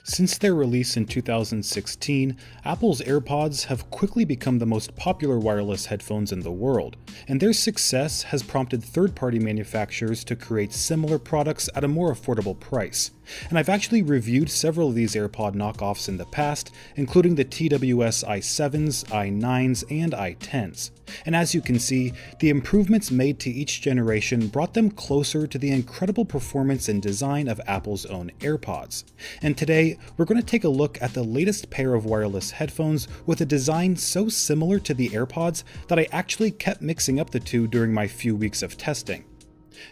Since their release in 2016, Apple's AirPods have quickly become the most popular wireless headphones in the world, and their success has prompted third-party manufacturers to create similar products at a more affordable price. And I've actually reviewed several of these AirPod knockoffs in the past, including the TWS i7s, i9s, and i10s. And as you can see, the improvements made to each generation brought them closer to the incredible performance and design of Apple's own AirPods. And today, we're going to take a look at the latest pair of wireless headphones with a design so similar to the AirPods that I actually kept mixing up the two during my few weeks of testing.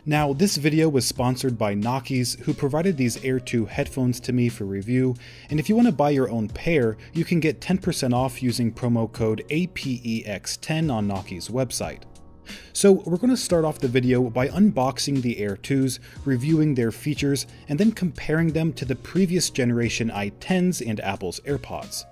Now, this video was sponsored by Knockoffs, who provided these Aire 2 headphones to me for review, and if you want to buy your own pair, you can get 10% off using promo code APEX10 on Knockoffs' website. So we're going to start off the video by unboxing the Aire 2s, reviewing their features, and then comparing them to the previous generation i10s and Apple's AirPods.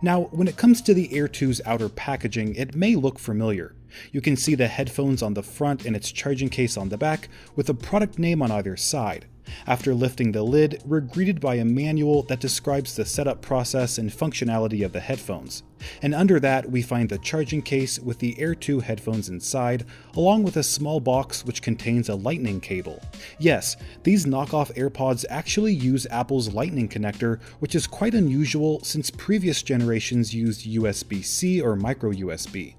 Now, when it comes to the Aire 2's outer packaging, it may look familiar. You can see the headphones on the front and its charging case on the back, with a product name on either side. After lifting the lid, we're greeted by a manual that describes the setup process and functionality of the headphones. And under that, we find the charging case with the Aire 2 headphones inside, along with a small box which contains a lightning cable. Yes, these knockoff AirPods actually use Apple's lightning connector, which is quite unusual since previous generations used USB-C or micro USB.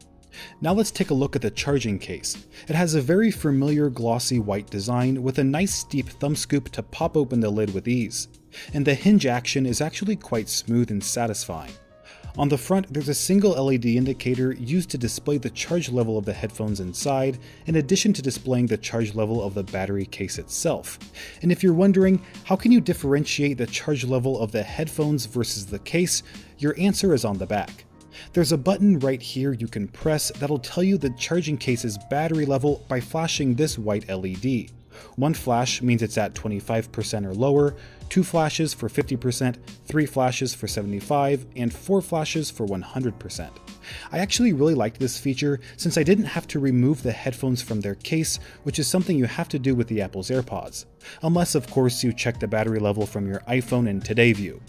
Now let's take a look at the charging case. It has a very familiar glossy white design with a nice steep thumb scoop to pop open the lid with ease. And the hinge action is actually quite smooth and satisfying. On the front, there's a single LED indicator used to display the charge level of the headphones inside, in addition to displaying the charge level of the battery case itself. And if you're wondering, how can you differentiate the charge level of the headphones versus the case, your answer is on the back. There's a button right here you can press that'll tell you the charging case's battery level by flashing this white LED. One flash means it's at 25% or lower, 2 flashes for 50%, 3 flashes for 75%, and 4 flashes for 100%. I actually really liked this feature since I didn't have to remove the headphones from their case, which is something you have to do with the Apple's AirPods. Unless, of course, you check the battery level from your iPhone in Today View.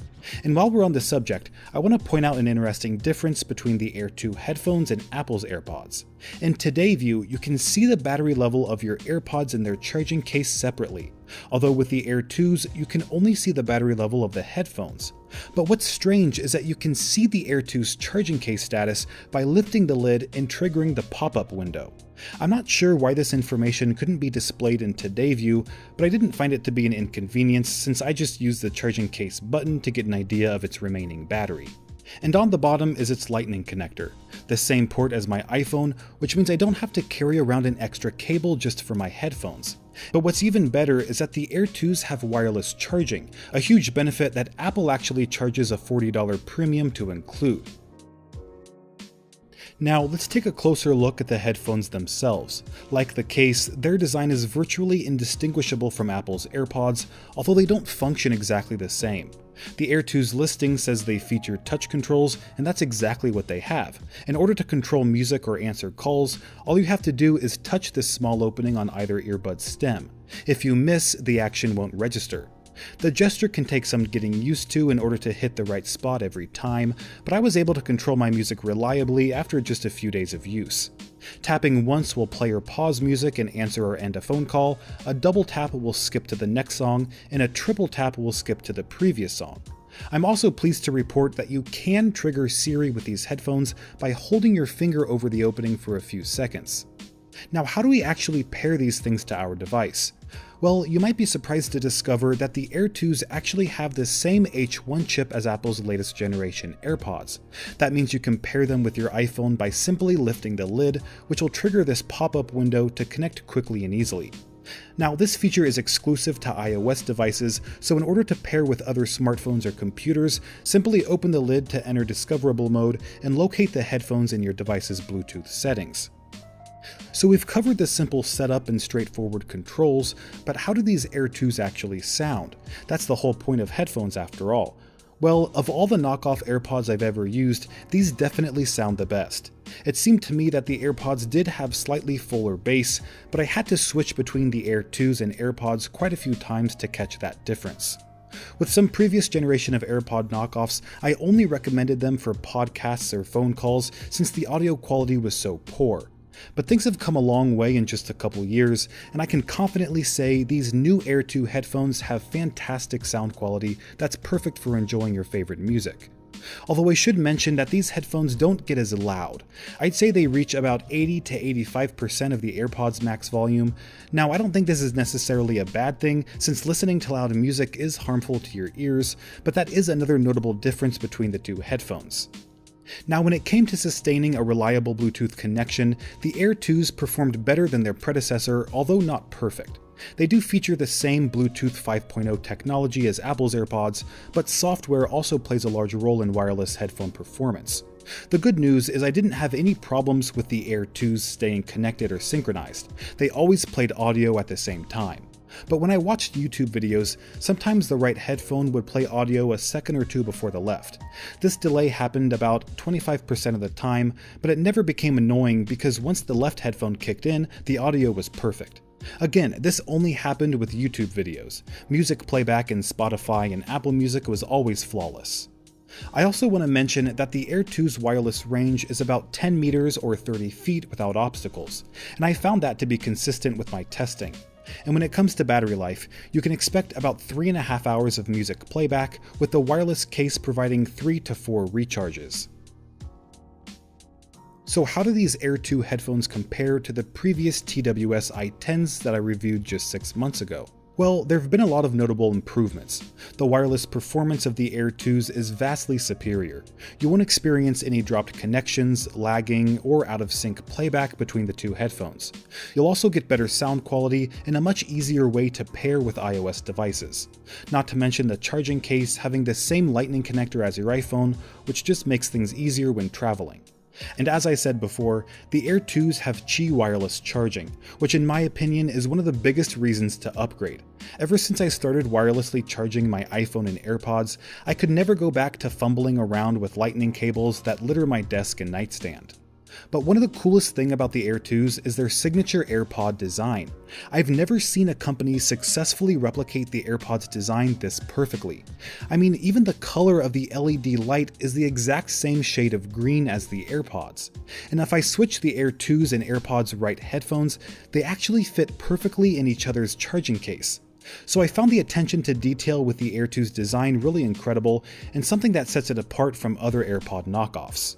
And while we're on the subject, I want to point out an interesting difference between the Aire 2 headphones and Apple's AirPods. In Today View, you can see the battery level of your AirPods and their charging case separately, although with the Aire 2s, you can only see the battery level of the headphones. But what's strange is that you can see the Aire 2's charging case status by lifting the lid and triggering the pop-up window. I'm not sure why this information couldn't be displayed in Today View, but I didn't find it to be an inconvenience since I just used the charging case button to get an idea of its remaining battery. And on the bottom is its lightning connector, the same port as my iPhone, which means I don't have to carry around an extra cable just for my headphones. But what's even better is that the Aire 2s have wireless charging, a huge benefit that Apple actually charges a $40 premium to include. Now let's take a closer look at the headphones themselves. Like the case, their design is virtually indistinguishable from Apple's AirPods, although they don't function exactly the same. The Aire 2's listing says they feature touch controls, and that's exactly what they have. In order to control music or answer calls, all you have to do is touch this small opening on either earbud stem. If you miss, the action won't register. The gesture can take some getting used to in order to hit the right spot every time, but I was able to control my music reliably after just a few days of use. Tapping once will play or pause music and answer or end a phone call, a double tap will skip to the next song, and a triple tap will skip to the previous song. I'm also pleased to report that you can trigger Siri with these headphones by holding your finger over the opening for a few seconds. Now, how do we actually pair these things to our device? Well, you might be surprised to discover that the Aire 2s actually have the same H1 chip as Apple's latest generation AirPods. That means you can pair them with your iPhone by simply lifting the lid, which will trigger this pop-up window to connect quickly and easily. Now, this feature is exclusive to iOS devices, so in order to pair with other smartphones or computers, simply open the lid to enter discoverable mode and locate the headphones in your device's Bluetooth settings. So we've covered the simple setup and straightforward controls, but how do these Aire 2s actually sound? That's the whole point of headphones after all. Well, of all the knockoff AirPods I've ever used, these definitely sound the best. It seemed to me that the AirPods did have slightly fuller bass, but I had to switch between the Aire 2s and AirPods quite a few times to catch that difference. With some previous generation of AirPod knockoffs, I only recommended them for podcasts or phone calls since the audio quality was so poor. But things have come a long way in just a couple years, and I can confidently say these new Aire 2 headphones have fantastic sound quality that's perfect for enjoying your favorite music. Although I should mention that these headphones don't get as loud. I'd say they reach about 80 to 85% of the AirPods max volume. Now, I don't think this is necessarily a bad thing, since listening to loud music is harmful to your ears, but that is another notable difference between the two headphones. Now, when it came to sustaining a reliable Bluetooth connection, the Aire 2s performed better than their predecessor, although not perfect. They do feature the same Bluetooth 5.0 technology as Apple's AirPods, but software also plays a large role in wireless headphone performance. The good news is I didn't have any problems with the Aire 2s staying connected or synchronized. They always played audio at the same time. But when I watched YouTube videos, sometimes the right headphone would play audio a second or two before the left. This delay happened about 25% of the time, but it never became annoying because once the left headphone kicked in, the audio was perfect. Again, this only happened with YouTube videos. Music playback in Spotify and Apple Music was always flawless. I also want to mention that the Aire 2's wireless range is about 10 meters or 30 feet without obstacles, and I found that to be consistent with my testing. And when it comes to battery life, you can expect about 3.5 hours of music playback, with the wireless case providing 3 to 4 recharges. So how do these Aire 2 headphones compare to the previous TWS i10s that I reviewed just 6 months ago? Well, there have been a lot of notable improvements. The wireless performance of the Aire 2s is vastly superior. You won't experience any dropped connections, lagging, or out-of-sync playback between the two headphones. You'll also get better sound quality and a much easier way to pair with iOS devices. Not to mention the charging case having the same lightning connector as your iPhone, which just makes things easier when traveling. And as I said before, the Aire 2s have Qi wireless charging, which in my opinion is one of the biggest reasons to upgrade. Ever since I started wirelessly charging my iPhone and AirPods, I could never go back to fumbling around with lightning cables that litter my desk and nightstand. But one of the coolest things about the Aire 2s is their signature AirPod design. I've never seen a company successfully replicate the AirPod's design this perfectly. I mean, even the color of the LED light is the exact same shade of green as the AirPods. And if I switch the Aire 2s and AirPods right headphones, they actually fit perfectly in each other's charging case. So I found the attention to detail with the Aire 2's design really incredible, and something that sets it apart from other AirPod knockoffs.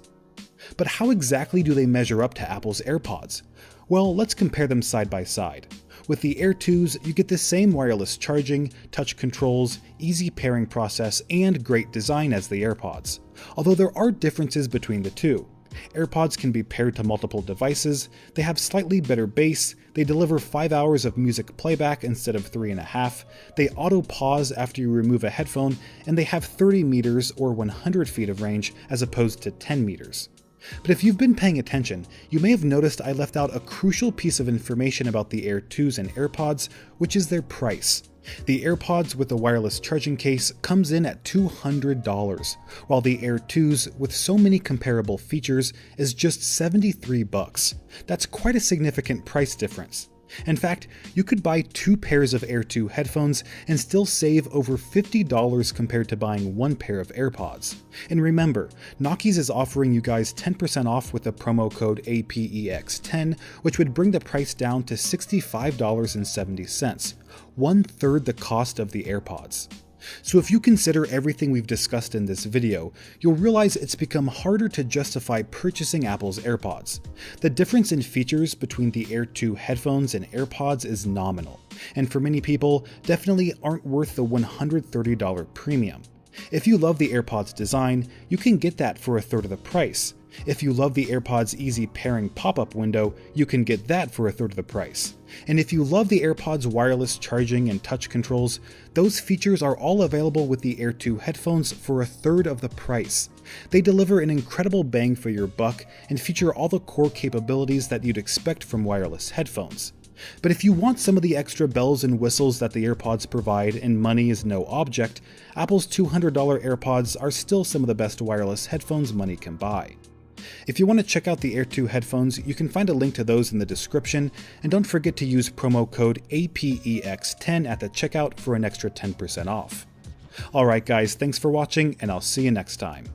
But how exactly do they measure up to Apple's AirPods? Well, let's compare them side by side. With the Aire 2s, you get the same wireless charging, touch controls, easy pairing process, and great design as the AirPods. Although there are differences between the two. AirPods can be paired to multiple devices, they have slightly better bass, they deliver 5 hours of music playback instead of 3.5, they auto-pause after you remove a headphone, and they have 30 meters or 100 feet of range as opposed to 10 meters. But if you've been paying attention, you may have noticed I left out a crucial piece of information about the Aire 2s and AirPods, which is their price. The AirPods with the wireless charging case comes in at $200, while the Aire 2s with so many comparable features is just $73. That's quite a significant price difference. In fact, you could buy 2 pairs of Aire 2 headphones and still save over $50 compared to buying 1 pair of AirPods. And remember, Knockoffs is offering you guys 10% off with the promo code APEX10, which would bring the price down to $65.70, 1/3 the cost of the AirPods. So if you consider everything we've discussed in this video, you'll realize it's become harder to justify purchasing Apple's AirPods. The difference in features between the Aire 2 headphones and AirPods is nominal, and for many people, definitely aren't worth the $130 premium. If you love the AirPods design, you can get that for 1/3 of the price. If you love the AirPods easy pairing pop-up window, you can get that for 1/3 of the price. And if you love the AirPods wireless charging and touch controls, those features are all available with the Aire 2 headphones for 1/3 of the price. They deliver an incredible bang for your buck and feature all the core capabilities that you'd expect from wireless headphones. But if you want some of the extra bells and whistles that the AirPods provide and money is no object, Apple's $200 AirPods are still some of the best wireless headphones money can buy. If you want to check out the Aire 2 headphones, you can find a link to those in the description, and don't forget to use promo code APEX10 at the checkout for an extra 10% off. Alright guys, thanks for watching, and I'll see you next time.